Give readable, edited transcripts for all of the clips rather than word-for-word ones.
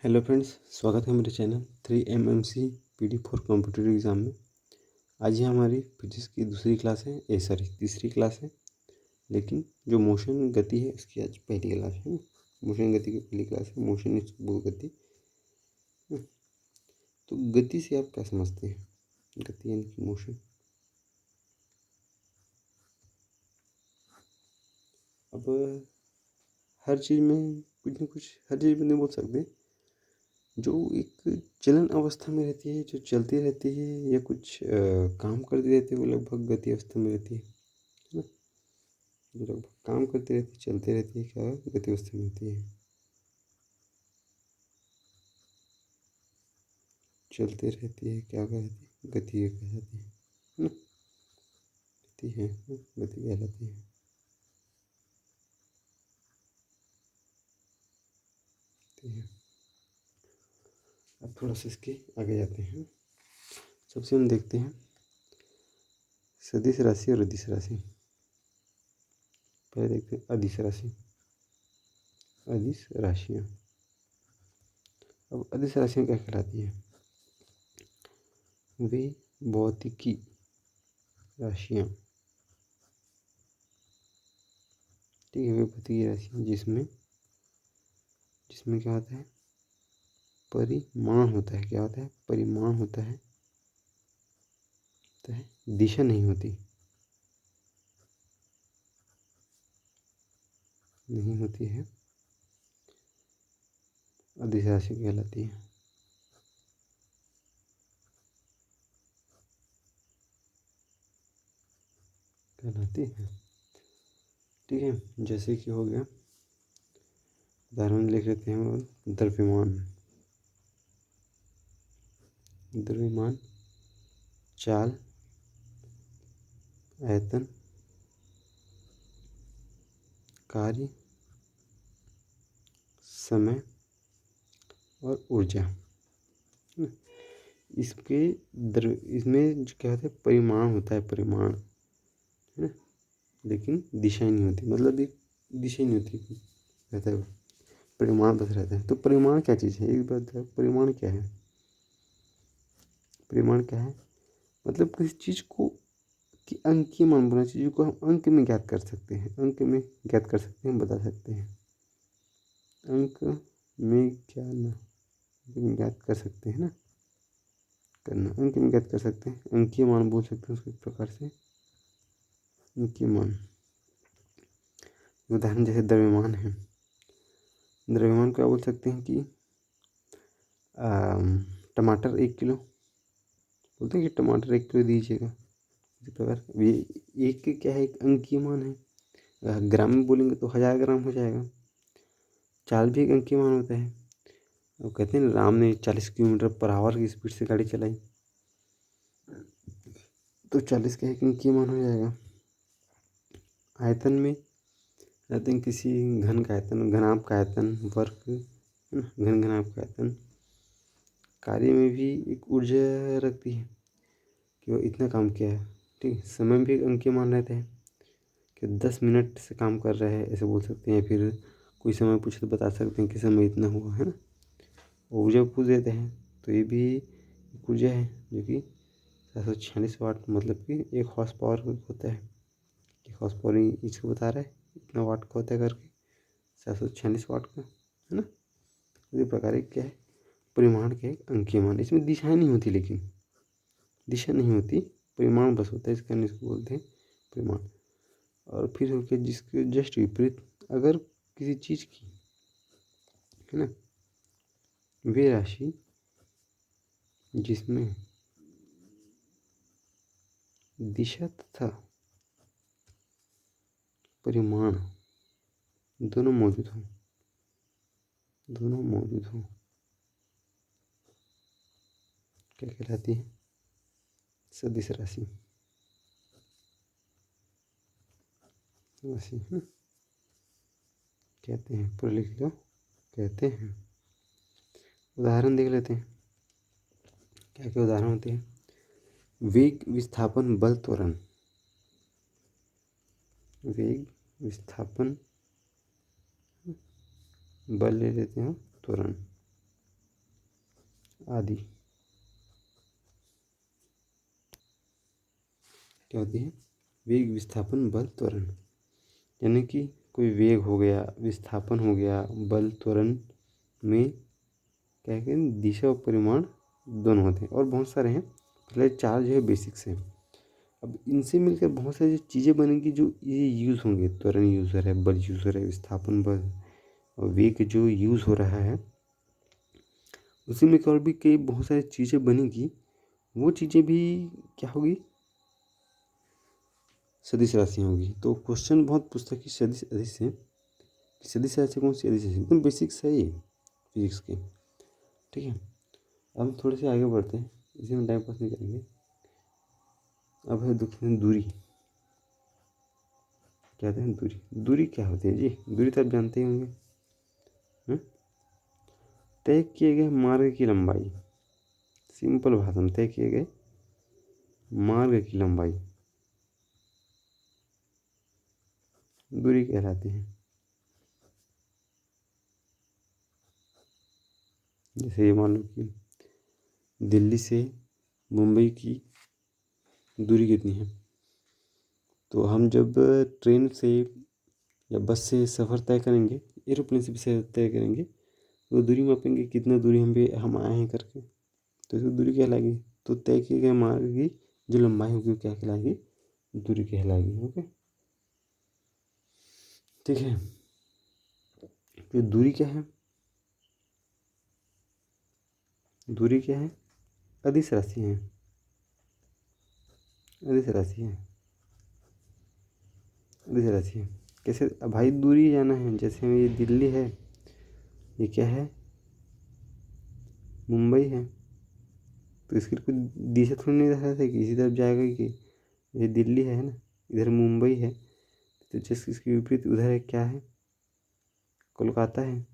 Hello friends, स्वागत है मेरे channel 3MMC PD for competitive exam में। आज ये हमारी फिजिक्स की दूसरी क्लास है, तीसरी क्लास है। लेकिन जो मोशन गति है इसकी आज पहली क्लास है। मोशन गति की पहली क्लास है, मोशन इज वो गति। तो गति से आप क्या समझते हैं? गति यानी कि मोशन। अब हर चीज़ में कुछ न कुछ, हर चीज़ में नहीं बोल सकते। जो एक चलन अवस्था में रहती है, जो चलती रहती है या कुछ काम करती रहती है, वो लगभग गति अवस्था में रहती है ना। जो लगभग काम करती रहती है, चलती रहती है, क्या गति अवस्था में रहती है। चलती रहती है, क्या कहलाती है? गति कहलाती है ना। गति है, गति कहलाती है। अब थोड़ा सा इसके आगे जाते हैं। सबसे हम देखते हैं सदिश राशि और अदिश राशि। पहले देखते हैं अदिश राशि। अदिश राशियाँ। अब अदिश राशियाँ क्या कहलाती है? वे भौतिकी राशियाँ, ठीक है। वे भौतिकी राशियाँ जिसमें क्या होता है? परिमाण होता है। क्या होता है? परिमाण होता है, दिशा नहीं होती। है अदिश राशि कहलाती है। ठीक है। जैसे कि हो गया, उदाहरण लिख लेते हैं। और द्रव्यमान, चाल, आयतन, कार्य, समय और ऊर्जा। इसमें क्या होता है? परिमाण होता है, परिमाण है, लेकिन दिशा नहीं होती। मतलब एक दिशा नहीं होती, रहता है परिमाण बस रहता है। तो परिमाण क्या चीज़ है? एक बात है, परिमाण क्या है? परिमाण क्या है? मतलब किसी चीज़ को कि अंकीय मान बना, चीज़ों को हम अंक में ज्ञात कर सकते हैं। अंक में ज्ञात कर सकते हैं, बता सकते हैं। अंक में क्या ना ज्ञात कर सकते हैं ना, करना। अंक में ज्ञात कर सकते हैं, अंकीय मान बोल सकते हैं उसको एक प्रकार से। अंकीय मान, उदाहरण जैसे द्रव्यमान है। द्रव्यमान को क्या बोल सकते हैं कि टमाटर 1 किलो, बोलते हैं कि टमाटर 1 किलो दीजिएगा। इस प्रकार ये एक क्या है? एक अंकीय मान है। ग्राम में बोलेंगे तो 1000 ग्राम हो जाएगा। चाल भी एक अंकीय मान होता है। अब कहते हैं राम ने 40 किलोमीटर पर आवर की स्पीड से गाड़ी चलाई, तो 40 का एक अंकीय मान हो जाएगा। आयतन में कहते हैं किसी घन का आयतन, घनाभ का आयतन, वर्ग, घन घनाभ का आयतन। कार्य में भी एक ऊर्जा रखती है कि वो इतना काम किया है, ठीक है। समय में भी एक अंकीय मान रहता है कि 10 मिनट से काम कर रहा है, ऐसे बोल सकते हैं। फिर कोई समय पूछे तो बता सकते हैं कि समय इतना हुआ है ना। ऊर्जा पूछ देते हैं तो ये भी एक ऊर्जा है जो कि 746 वाट, मतलब कि 1 हॉर्स पावर होता है। 1 हॉर्स पावर इसको बता रहा है, इतना वाट का होता है करके, 746 वाट का, है ना। इसी प्रकार एक क्या है? परिमाण के एक अंकीय मान। इसमें दिशाएं नहीं होती, लेकिन दिशा नहीं होती, परिमाण बस होता है। इसका इसको बोलते हैं परिमाण। और फिर हो गया जिसके जस्ट विपरीत, अगर किसी चीज़ की, है ना, वे राशि जिसमें दिशा तथा परिमाण दोनों मौजूद हो, क्या कहलाती है? सदिश राशि। राशि है, कहते हैं। पूरा लिख लो, कहते हैं। उदाहरण देख लेते हैं। क्या क्या उदाहरण होते हैं? वेग, विस्थापन, बल, त्वरण। वेग, विस्थापन, बल ले लेते हैं, त्वरण। आदि क्या होती है? वेग, विस्थापन, बल, त्वरण। यानी कि कोई वेग हो गया, विस्थापन हो गया, बल, त्वरण में क्या है कि दिशा और परिमाण दोनों होते हैं और बहुत सारे हैं। पहले चार जो है बेसिक्स हैं। अब इनसे मिलकर बहुत सारी चीज़ें बनेंगी जो ये यूज़ होंगे। त्वरण यूज़ हो रहा है, बल यूज़ हो रहा है, विस्थापन बल और वेग जो यूज़ हो रहा है, उसी में और भी कई बहुत सारी चीज़ें बनेगी। वो चीज़ें भी क्या होगी? सदिश राशियाँ होगी। तो क्वेश्चन बहुत पूछता है कि सदिश अदिश है, सदिश राशि कौन सी? अदिश राशि एकदम बेसिक्स है ये फिजिक्स के। ठीक है, अब हम थोड़े से आगे बढ़ते हैं, इसी में टाइम पास नहीं करेंगे। अब है दूरी। क्या कहते हैं? दूरी। दूरी क्या होती है जी? दूरी तो आप जानते ही होंगे। तय किए गए मार्ग की लंबाई, सिंपल भाषा में तय किए गए मार्ग की लंबाई दूरी कहलाती है। जैसे ये मान लो कि दिल्ली से मुंबई की दूरी कितनी है, तो हम जब ट्रेन से या बस से सफ़र तय करेंगे, एरोप्लेन से भी सफ़र तय करेंगे, तो दूरी मापेंगे कितना दूरी हम आए हैं करके, तो इसको दूरी कहलाएगी। तो तय किए गए मार्ग की जो लंबाई होगी वो क्या कहलाएगी? दूरी कहलाएगी। ओके, ठीक है। तो दूरी क्या है? दूरी क्या है? अदिश राशि है, अदिश राशि है, अदिश राशि है। कैसे? अब भाई दूरी जाना है, जैसे ये दिल्ली है, ये क्या है? मुंबई है। तो इसकी कोई दिशा थोड़ी नहीं रहा था कि इसी तरफ जाएगा कि ये दिल्ली है ना, इधर मुंबई है, तो जैसे इसके विपरीत उधर है, क्या है? कोलकाता है।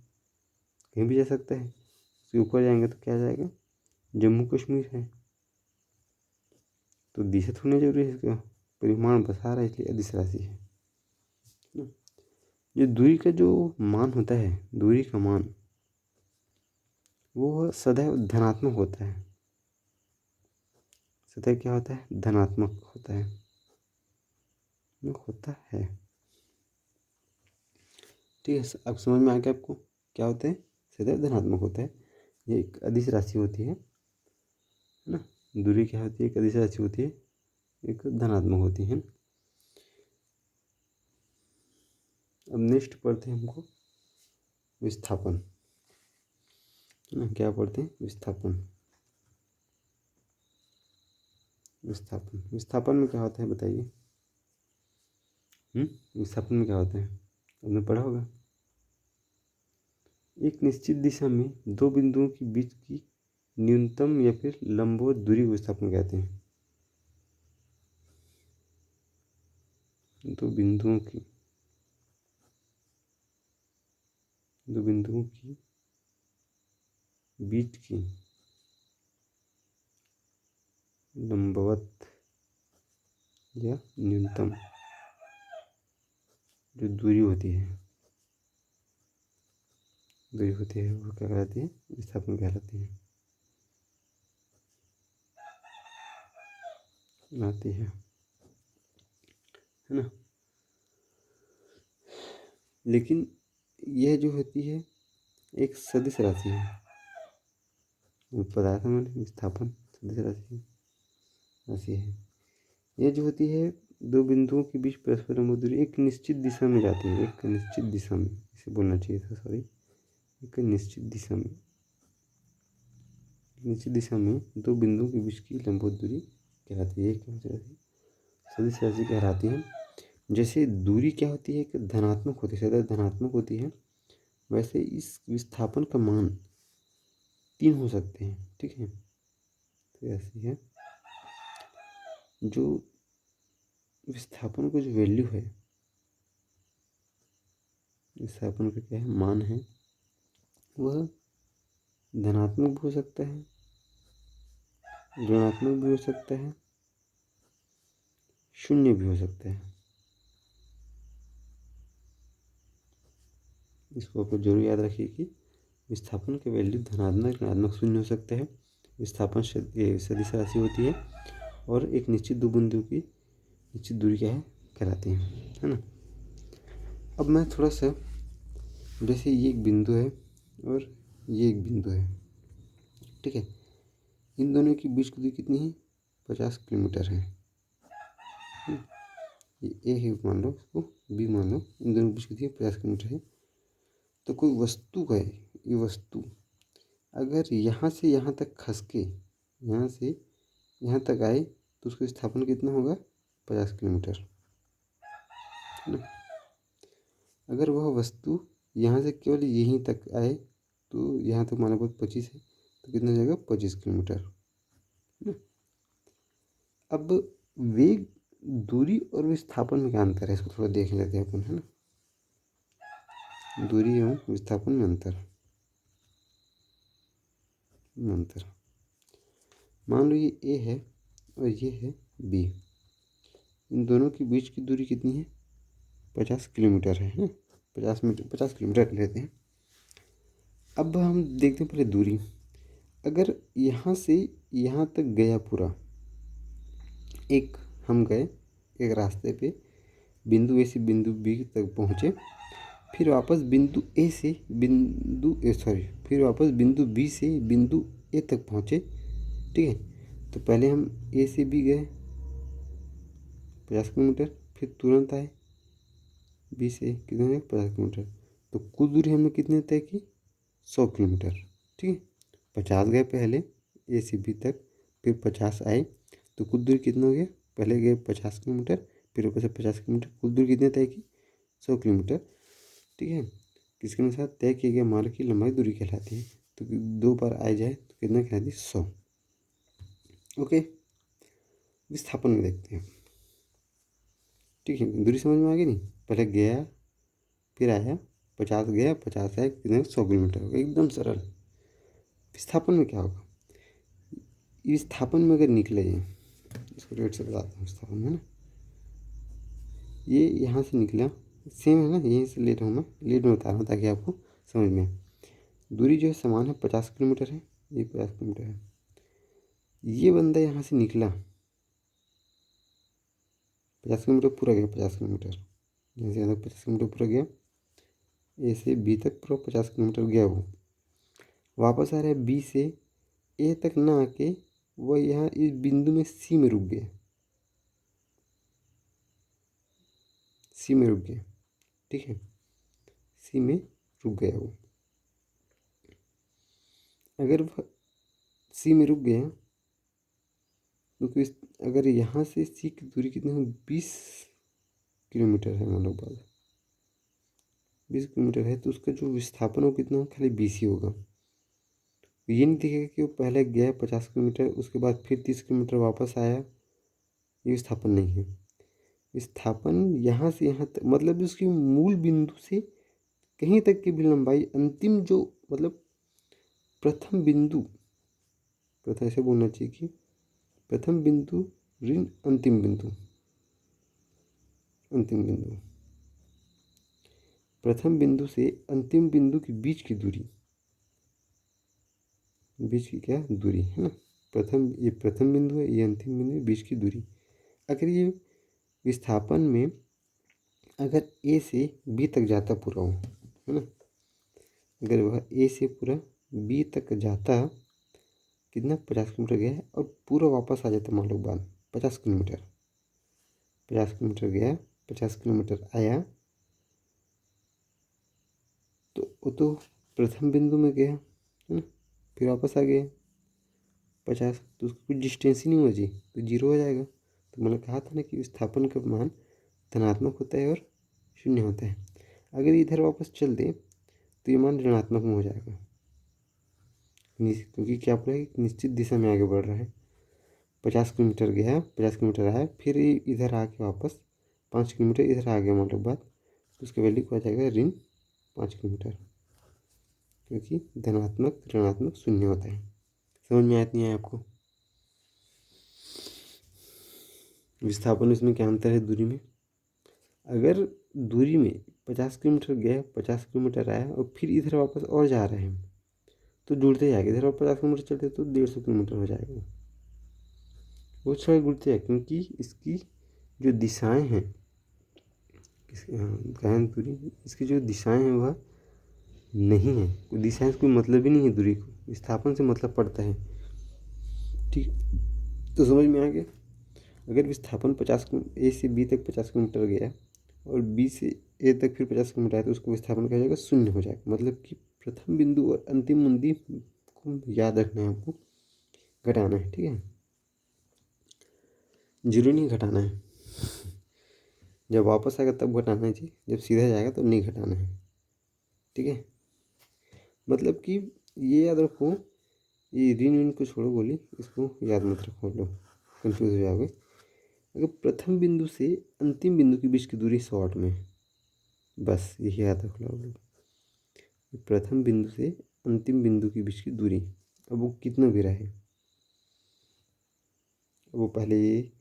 कहीं भी जा सकता है। उसके ऊपर जाएंगे तो क्या जाएगा? जम्मू कश्मीर है। तो दिशा थोड़ी ना जरूरी है, इसका परिमाण बता रहा है, इसलिए अदिश राशि है। जो दूरी का जो मान होता है, दूरी का मान वो सदैव धनात्मक होता है। सदैव क्या होता है? धनात्मक होता है, होता है। ठीक है, अब समझ में आ गया आपको क्या होता है? सदैव धनात्मक होता है। ये एक अदिश राशि होती है ना। दूरी क्या होती है? एक अदिश राशि होती है, एक धनात्मक होती है। अब नेक्स्ट पढ़ते हैं हमको विस्थापन। क्या पढ़ते हैं? विस्थापन। विस्थापन, विस्थापन में क्या होता है बताइए? विस्थापन में क्या होता है? आपने पढ़ा होगा। एक निश्चित दिशा में दो बिंदुओं के बीच की न्यूनतम या फिर लंबवत दूरी को विस्थापन कहते हैं। दो बिंदुओं की बीच की लंबवत या न्यूनतम जो दूरी होती है वो क्या कहलाती है? विस्थापन कहलाती है ना। लेकिन यह जो होती है एक सदिश राशि है। बताया था मैंने, विस्थापन सदिश राशि है। यह जो होती है दो बिंदुओं के बीच परस्पर लंबवत दूरी एक निश्चित दिशा में जाती है, एक निश्चित दिशा में, इसे बोलना चाहिए था, सॉरी। एक निश्चित दिशा में दो बिंदुओं के बीच की लंबवत दूरी कहलाती है। क्या कहलाती है? सदिश राशि कहलाती है। जैसे दूरी क्या होती है? कि धनात्मक होती है, सदैव धनात्मक होती है। वैसे इस विस्थापन का मान 3 हो सकते हैं। ठीक है, तो ऐसी है जो विस्थापन का जो वैल्यू है, विस्थापन का क्या है? मान है, वह धनात्मक भी हो सकता है, ऋणात्मक भी हो सकता है, शून्य भी हो सकता है। इसको आपको जरूर याद रखिए कि विस्थापन के वैल्यू धनात्मक ऋणात्मक शून्य हो सकते हैं। विस्थापन सदिश राशि होती है और एक निश्चित दो बिंदु की निश्चित दूरी क्या है कहलाती है ना। अब मैं थोड़ा सा, जैसे ये एक बिंदु है और ये एक बिंदु है, ठीक है, इन दोनों के बीच की दूरी कितनी है? 50 किलोमीटर है। ये ए है मान लो, इसको बी मान लो, इन दोनों के बीच की दूरी 50 किलोमीटर है। तो कोई वस्तु है, ये वस्तु अगर यहाँ से यहाँ तक खस के यहाँ से यहाँ तक आए तो उसका विस्थापन कितना होगा? 50 किलोमीटर, है ना। अगर वह वस्तु यहाँ से केवल यहीं तक आए तो यहाँ तक माना बहुत 25 है, तो कितना हो जाएगा? 25 किलोमीटर, है ना। अब वेग, दूरी और विस्थापन में क्या अंतर है, इसको थोड़ा देख लेते हैं अपन, है ना। दूरी एवं विस्थापन में अंतर। मान लो ये ए है और ये है बी, इन दोनों के बीच की दूरी कितनी है? 50 किलोमीटर है ना। 50 किलोमीटर लेते हैं। अब हम देखते हैं पहले दूरी। अगर यहाँ से यहाँ तक गया पूरा, एक हम गए एक रास्ते पे बिंदु ए से बिंदु बी तक पहुँचे, फिर वापस बिंदु ए से फिर वापस बिंदु बी से बिंदु ए तक पहुँचे, ठीक है। तो पहले हम ए से बी गए 50 किलोमीटर, फिर तुरंत आए बी से कितने 50 किलोमीटर, तो कुल दूरी हमने कितने तय की? 100 किलोमीटर, ठीक है। 50 गए पहले ए से बी तक, फिर 50 आए, तो कुल दूरी कितना हो गया? पहले गए 50 किलोमीटर, फिर ऊपर से 50 किलोमीटर, कुल दूरी कितने तय की? 100 किलोमीटर, ठीक है। किसके अनुसार तय किया गया मार्ग की लंबाई दूरी कहलाती है। तो 2 बार आ जाए तो कितना कहलाती है? 100। ओके, विस्थापन में देखते हैं, ठीक है। दूरी समझ में आ गई नहीं? पहले गया फिर आया, 50 गया 50 आया, कितने? 100 किलोमीटर हो गया, एकदम सरल। विस्थापन में क्या होगा? विस्थापन में अगर निकले, इसको रेट से बताता हूँ विस्थापन में ना, ये यहाँ से निकला, सेम है ना, यहीं से ले रहा हूँ मैं, लीड में बता रहा हूँ ताकि आपको समझ में आए। दूरी जो है समान है, 50 किलोमीटर है, ये 50 किलोमीटर है। ये बंदा यहाँ से निकला 50 किलोमीटर पूरा गया, 50 किलोमीटर यहाँ से यहाँ तक 50 किलोमीटर पूरा गया, ए से बी तक पूरा 50 किलोमीटर गया, वो वापस आ रहा है बी से ए तक ना आके वह यहाँ इस बिंदु में सी में रुक गया, सी में रुक गया, ठीक है, सी में रुक गया वो। अगर वह सी में रुक गया तो अगर यहाँ से सी की दूरी कितनी है? 20 किलोमीटर है, मान लो बात 20 किलोमीटर है, तो उसका जो विस्थापन हो कितना? खाली 20 ही होगा। ये नहीं दिखेगा कि वो पहले गया 50 किलोमीटर, उसके बाद फिर 30 किलोमीटर वापस आया, ये विस्थापन नहीं है। विस्थापन यहाँ से यहाँ तक, मतलब उसकी मूल बिंदु से कहीं तक की भी लंबाई, अंतिम जो मतलब प्रथम बिंदु, प्रथम ऐसे बोलना चाहिए कि प्रथम बिंदु ऋण अंतिम बिंदु, अंतिम बिंदु, प्रथम बिंदु से अंतिम बिंदु के बीच की दूरी, बीच की क्या दूरी है ना। ये प्रथम बिंदु है, ये अंतिम बिंदु है, बीच की दूरी। अगर ये विस्थापन में अगर ए से बी तक जाता पूरा हो, है ना, अगर वह ए से पूरा बी तक जाता, कितना? 50 किलोमीटर गया है, और पूरा वापस आ जाता मान लो बाद 50 किलोमीटर, 50 किलोमीटर गया 50 किलोमीटर आया, तो वो तो प्रथम बिंदु में गया, है ना, फिर वापस आ गया 50, तो उसका कुछ डिस्टेंस ही नहीं हुआ जी, तो 0 हो जाएगा। तो मैंने कहा था ना कि विस्थापन का मान धनात्मक होता है और शून्य होता है। अगर इधर वापस चल दे तो ये मान ऋणात्मक में हो जाएगा, क्योंकि क्या बोला है? निश्चित दिशा में आगे बढ़ रहा है। 50 किलोमीटर गया 50 किलोमीटर आया, फिर इधर आके वापस 5 किलोमीटर इधर आ गया मान लो बाद, तो उसका वैल्यू क्या हो जाएगा? ऋण 5 किलोमीटर, क्योंकि धनात्मक ऋणात्मक शून्य होता है। समझ में आया नहीं आया आपको? विस्थापन इसमें क्या अंतर है दूरी में? अगर दूरी में 50 किलोमीटर गया 50 किलोमीटर आया और फिर इधर वापस और जा रहे हैं, तो जुड़ते जाएगा। इधर और 50 किलोमीटर चलते तो 150 किलोमीटर हो जाएगा। वो थोड़ा जुड़ते हैं क्योंकि इसकी जो दिशाएं हैं, गहन दूरी, इसकी जो दिशाएं हैं वह नहीं है, कोई दिशाएं कोई मतलब ही नहीं है दूरी को, विस्थापन से मतलब पड़ता है। ठीक, तो समझ में आ गया। अगर विस्थापन 50 ए से बी तक 50 किलोमीटर गया और बी से ए तक फिर 50 किलोमीटर आया तो उसको विस्थापन कहा जाएगा शून्य हो जाएगा। मतलब कि प्रथम बिंदु और अंतिम बिंदु को याद रखना है आपको, घटाना है। ठीक है, जीरो नहीं घटाना है। जब वापस आएगा तब घटाना चाहिए, जब सीधा जाएगा तो नहीं घटाना है। ठीक है, मतलब कि ये याद रखो, ये ऋण ऋण को छोड़ो बोली, इसको याद मत रखो लोग, कंफ्यूज हो जाओगे। अगर प्रथम बिंदु से अंतिम बिंदु के बीच की दूरी शॉर्ट में है, बस यही याद रख लो लोग। प्रथम बिंदु से अंतिम बिंदु के बीच की दूरी, अब वो कितना भी रहे, वो पहले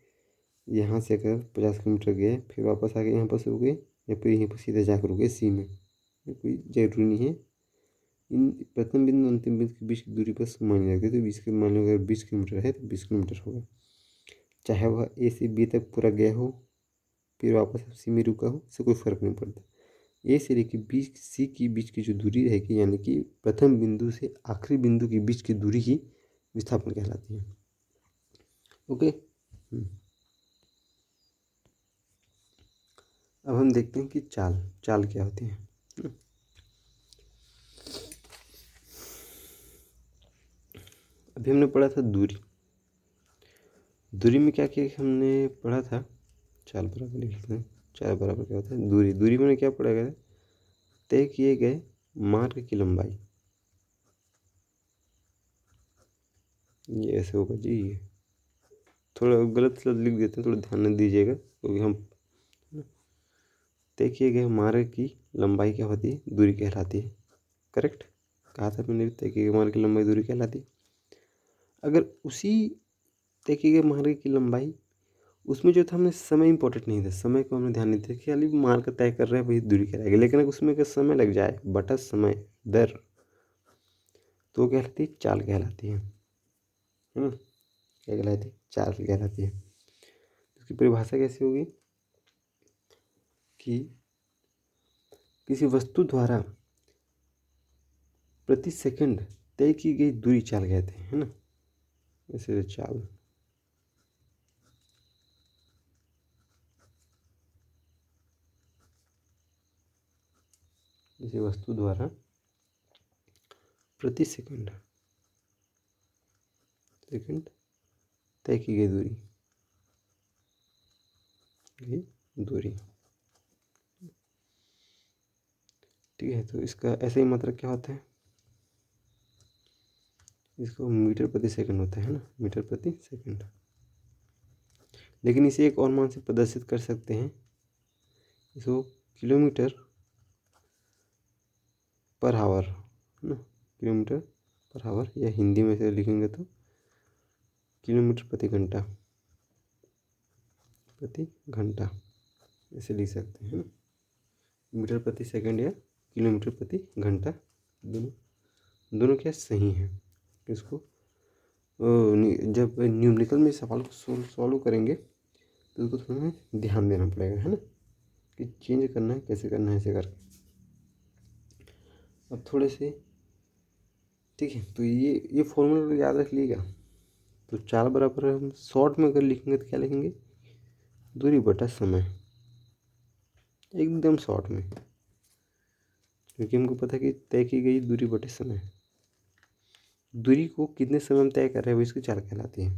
यहाँ से अगर 50 किलोमीटर गए फिर वापस आके यहाँ पर रुके या फिर यहीं पर सीधे जाकर रुके सी में, कोई जरूरी नहीं है। इन प्रथम बिंदु अंतिम बिंदु के बीच की दूरी बस मान रखते तो 20 मान लो अगर 20 किलोमीटर है तो 20 किलोमीटर होगा, चाहे वह ए से बी तक पूरा गया हो फिर वापस सी में रुका हो, इससे कोई फर्क नहीं पड़ता। ए से लेकर बी सी की बीच की जो दूरी रहेगी, यानी कि प्रथम बिंदु से आखिरी बिंदु के बीच की दूरी ही विस्थापन कहलाती है। ओके, अब हम देखते हैं कि चाल चाल क्या होती है। अभी हमने पढ़ा था दूरी, दूरी में क्या किया हमने पढ़ा था, चाल बराबर लिख लेते हैं। चाल बराबर क्या होता है, दूरी, दूरी में क्या पढ़ा गया, तय किए गए मार्ग की लंबाई, ये ऐसे होगा जी, ये थोड़ा गलत लिख देते हैं, थोड़ा ध्यान न दीजिएगा क्योंकि हम तय किए गए मार्ग की लंबाई क्या होती है, दूरी कहलाती है। करेक्ट कहा था मैंने, तय किए गए मार्ग की लंबाई दूरी कहलाती है। अगर उसी तय किए गए मार्ग की लंबाई, उसमें जो था हमने समय इंपॉर्टेंट नहीं था, समय को हमने ध्यान नहीं दिया, खाली मार्ग तय कर रहे हैं वही दूरी कहलाएगी। लेकिन अगर उसमें अगर समय लग जाए बटा समय दर, तो वो कहलाती है चाल कहलाती है ना, क्या कहलाती है, चाल कहलाती है। उसकी परिभाषा कैसी होगी कि किसी वस्तु द्वारा प्रति सेकंड तय की गई दूरी चाल कहते हैं, है ना, ऐसे चाल। किसी वस्तु द्वारा प्रति सेकंड तय की गई दूरी, ठीक है। तो इसका ऐसे ही मतलब क्या होता है, इसको मीटर प्रति सेकंड होता है ना, मीटर प्रति सेकंड। लेकिन इसे एक और मान से प्रदर्शित कर सकते हैं, इसको किलोमीटर पर आवर, है ना, किलोमीटर पर आवर, या हिंदी में से लिखेंगे तो किलोमीटर प्रति घंटा, ऐसे लिख सकते हैं, मीटर प्रति सेकंड या किलोमीटर प्रति घंटा, दोनों क्या सही है। इसको जब न्यूमेरिकल में सवाल को सॉल्व करेंगे तो उसको थोड़ा ध्यान देना पड़ेगा, है ना, कि चेंज करना है कैसे करना है, ऐसे करके। अब थोड़े से, ठीक है, तो ये फॉर्मूला याद रख लीजिएगा। तो चाल बराबर हम शॉर्ट में अगर लिखेंगे तो क्या लिखेंगे, दूरी बटा समय, एकदम शॉर्ट में, क्योंकि हमको पता है कि तय की गई दूरी बटे समय, दूरी को कितने समय में तय कर रहे हैं वो इसकी चाल कहलाती है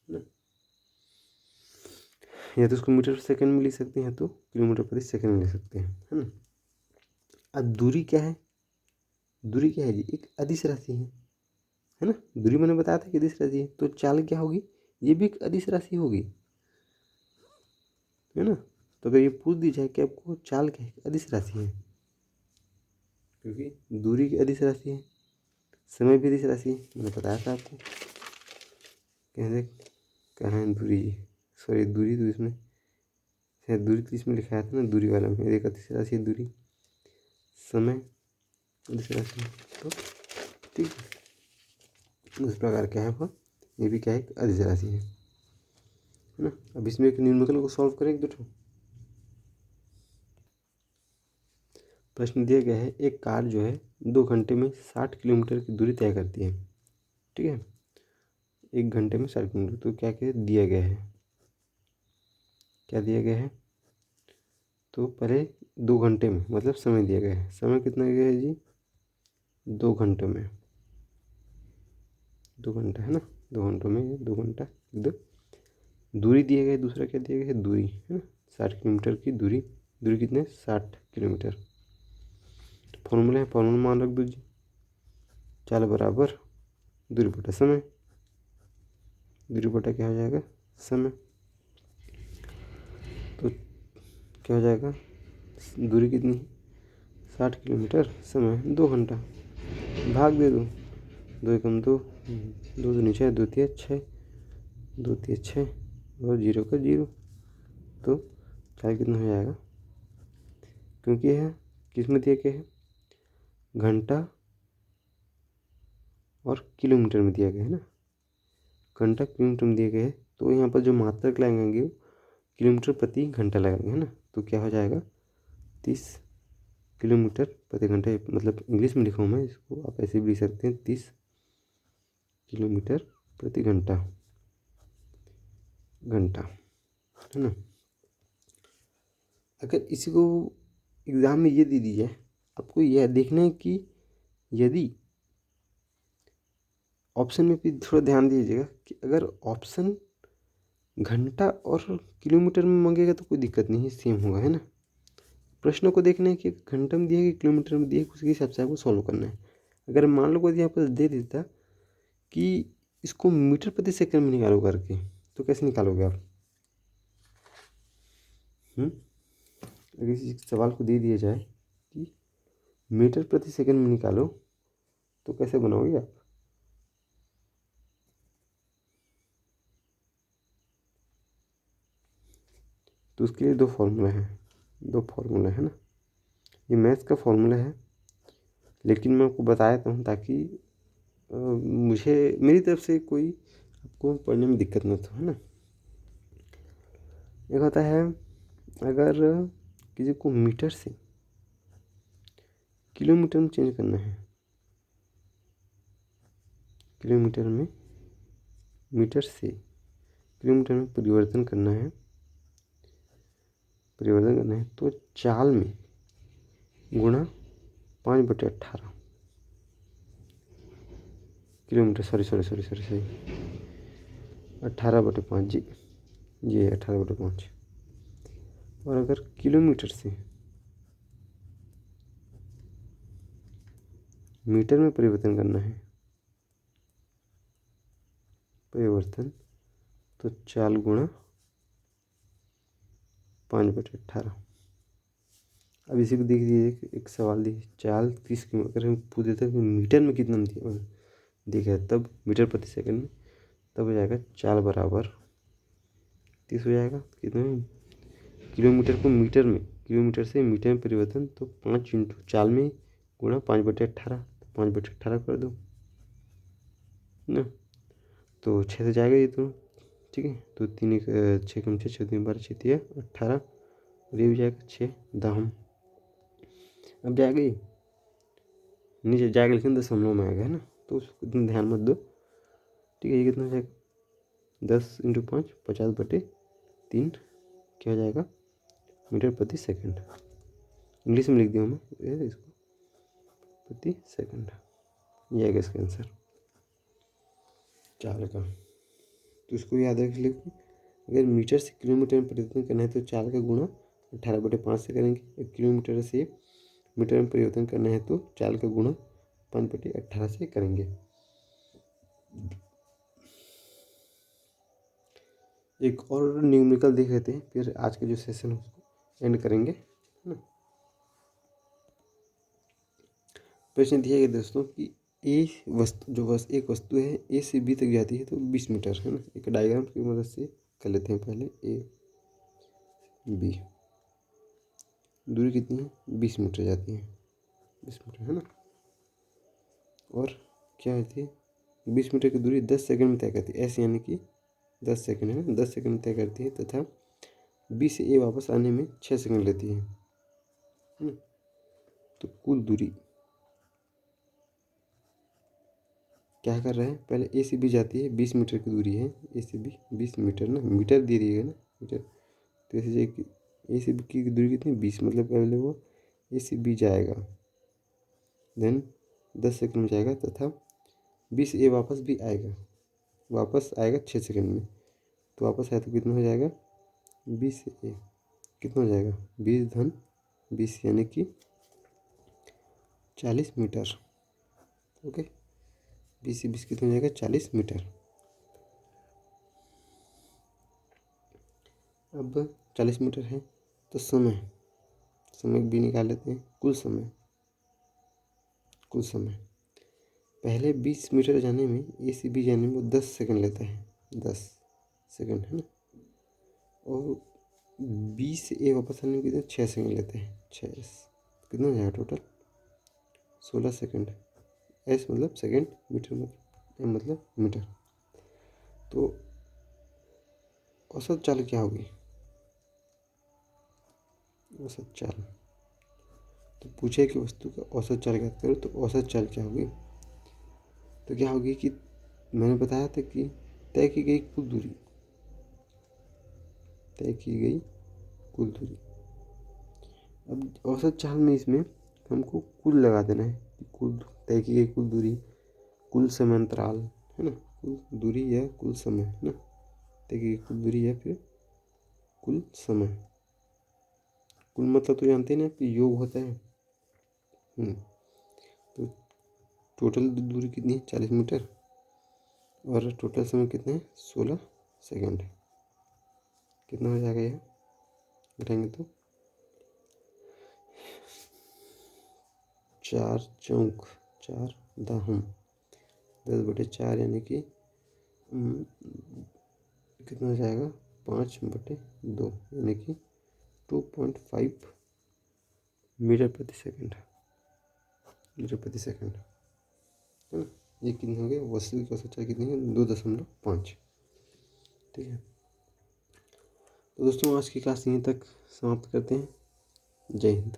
ना। या तो उसको मीटर सेकंड में लिख सकते हैं या तो किलोमीटर प्रति सेकंड में लिख सकते हैं, है ना। अब दूरी क्या है, दूरी क्या है जी, एक अदिश राशि है ना। दूरी मैंने बताया था कि अदिश राशि है, तो चाल क्या होगी, ये भी एक अदिश राशि होगी, है ना। तो अगर ये पूछ दी जाए कि आपको चाल क्या है, अदिश राशि है, क्योंकि दूरी की अदिश राशि है, समय भी अदिश राशि है, मैंने बताया था आपको। कैसे, कहाँ है दूरी, सॉरी दूरी तो इसमें शायद, दूरी तो इसमें लिखाया था ना, दूरी वाला में एक अदिश राशि है दूरी, समय अदिश राशि, तो ठीक है। उस प्रकार क्या है वह, ये भी क्या है, एक अदिश राशि है ना। अब इसमें एक न्यूमेरिकल को सॉल्व करें एक दो ठो। प्रश्न दिया गया है, एक कार जो है 2 घंटे में 60 किलोमीटर की दूरी तय करती है। ठीक है, 1 घंटे में 60 किलोमीटर। तो क्या क्या दिया गया है, क्या दिया गया है, तो पहले 2 घंटे में मतलब समय दिया गया है। समय कितना दिया गया है जी, 2 घंटों में, 2 घंटा है ना, 2 घंटों में 2 घंटा इधर। दूरी दिया गया है, दूसरा क्या दिया गया है, दूरी है ना, 60 किलोमीटर की दूरी। दूरी कितने, 60 किलोमीटर। फॉर्मूला है, फॉर्मूला मान रख दो जी, चाल बराबर दूरी बटा समय। दूरी बटा क्या हो जाएगा, समय। तो क्या हो जाएगा, दूरी कितनी, 60 किलोमीटर, समय 2 घंटा, भाग दे दो, 2 एकम 2, 2 नीचे है, 2 तिया 6, 2 तिया 6 और 0 का 0। तो चाल कितना हो जाएगा, क्योंकि यह किस में दिया गया है, घंटा और किलोमीटर में दिया गया है ना, घंटा किलोमीटर में दिया गया है। तो यहाँ पर जो मात्रक लगाएंगे वो किलोमीटर प्रति घंटा लगाएंगे है ना। तो क्या हो जाएगा, 30 किलोमीटर प्रति घंटा, मतलब इंग्लिश में लिखा हूँ मैं इसको, आप ऐसे भी लिख सकते हैं, 30 किलोमीटर प्रति घंटा, घंटा है ना। अगर इसी को एग्ज़ाम में ये दे दी जाए, आपको यह देखना है कि यदि ऑप्शन में भी थोड़ा ध्यान दीजिएगा कि अगर ऑप्शन घंटा और किलोमीटर में मांगेगा तो कोई दिक्कत नहीं है, सेम होगा है ना। प्रश्नों को देखना है कि घंटा में दिया है कि किलोमीटर में दिया है, उसके हिसाब से आपको सॉल्व करना है। अगर मान लो कोई यहाँ पर दे देता कि इसको मीटर प्रति सेकंड में निकालो करके, तो कैसे निकालोगे आप? अगर इस सवाल को दे दिया जाए कि मीटर प्रति सेकंड में निकालो, तो कैसे बनाओगे आप? तो उसके लिए 2 फॉर्मूला हैं, 2 फॉर्मूला है ना। ये मैथ्स का फॉर्मूला है, लेकिन मैं आपको बताया था हूँ ताकि मुझे मेरी तरफ से कोई आपको पढ़ने में दिक्कत ना हो, है ना। एक होता है, अगर किसी को मीटर से किलोमीटर में चेंज करना है, किलोमीटर में, मीटर से किलोमीटर में परिवर्तन करना है, परिवर्तन करना है, तो चाल में गुणा 5/18 किलोमीटर, सॉरी 18/5 जी, ये 18/5। और अगर किलोमीटर से मीटर में परिवर्तन करना है, परिवर्तन, तो चाल गुणा 5/18। अब इसी को देख लीजिए, एक सवाल दिए, चाल 30 किलो, अगर हम पूछ देते हैं मीटर में कितना दिया है, तब मीटर प्रति सेकंड में, तब हो जाएगा चाल बराबर 30 हो जाएगा। कितना, किलोमीटर को मीटर में, किलोमीटर से मीटर में परिवर्तन, तो 5 इंटू चाल में गुणा 5/18, 5/18 कर दो ना, तो 6 से जाएगा ये तो, ठीक है। तो 3 6 कम 6, 6 3 12, 6 3 18, और ये भी जाएगा 6 दहम। अब जाएगा ये नीचे जाएगा, लेकिन 10 में आएगा है ना, तो उसको इतना ध्यान मत दो, ठीक है। ये कितना हो जाएगा, 10 इंटू 5 50/3, क्या हो जाएगा, मीटर प्रति सेकंड। इंग्लिश में लिख दिया मैं इसको, प्रति सेकंड, ये आएगा इसका आंसर चाल का। तो इसको याद रख लो कि अगर मीटर से किलोमीटर में परिवर्तन करना है तो चाल का गुणा 18/5 से करेंगे। किलोमीटर से मीटर में परिवर्तन करना है तो चाल का गुणा 5/18 से करेंगे। एक और न्यूमेरिकल देख लेते हैं, फिर आज के जो सेशन है उसको एंड करेंगे, है ना। प्रश्न दिया गया दोस्तों कि ए वस्तु, जो एक वस्तु है ए से बी तक जाती है तो 20 मीटर, है ना। एक डायग्राम की मदद से कर लेते हैं पहले। ए बी दूरी कितनी है, 20 मीटर जाती है, 20 मीटर है ना। और क्या होती है, 20 मीटर की दूरी 10 सेकंड में तय करती है, ऐसे यानी कि 10 सेकंड है ना, 10 सेकंड में तय करती है तथा बी से ए वापस आने में 6 सेकंड लेती है ना। तो कुल दूरी क्या कर रहा है, पहले ए से बी जाती है, 20 मीटर की दूरी है, ए से बी 20 मीटर ना, मीटर दे रही ना मीटर, तो ऐसे जाएगी ए से बी की दूरी कितनी 20, मतलब पहले वो ए से बी जाएगा, देन 10 सेकंड में जाएगा तथा 20 ए वापस भी आएगा, वापस आएगा 6 सेकंड में, तो वापस आया तो कितना हो जाएगा 20 ए, कितना हो जाएगा 20 धन 20 यानी कि 40 मीटर। ओके, 20 से 20 कितना हो जाएगा 40 मीटर। अब 40 मीटर है तो समय भी निकाल लेते हैं। कुल समय पहले 20 मीटर जाने में ए से बी जाने में वो 10 सेकंड लेता है, 10 सेकंड है ना, और 20 से ए वापस आने में कितने 6 सेकंड लेते हैं, 6 कितना हो जाएगा टोटल 16 सेकंड। एस मतलब सेकंड, मीटर मतलब एम मतलब मीटर। तो औसत चाल क्या होगी, औसत चाल, तो पूछे कि वस्तु का औसत चाल ज्ञात करो, तो औसत चाल क्या होगी, तो क्या होगी कि मैंने बताया था कि तय की गई कुल दूरी, अब औसत चाल में इसमें हमको कुल लगा देना है कि कुल तय की गई कुल दूरी, कुल समय अंतराल है ना, कुल दूरी या कुल समय है ना, तय की गई कुल दूरी या फिर कुल समय। कुल मतलब तो जानते हैं ना कि योग होता है। तो टोटल दूरी कितनी है 40 मीटर और टोटल समय कितना है 16 सेकंड। कितना हो जाएगा यह घटाएंगे तो 4 चौक 4 दाहम 10/4 यानी कि कितना हो जाएगा 5/2 यानी कि 2.5 मीटर प्रति सेकंड है ना। ये कितनी हो गया, वस्तु की औसत चाल कितनी है 2.5। ठीक है, तो दोस्तों आज की क्लास यहीं तक समाप्त करते हैं। जय हिंद।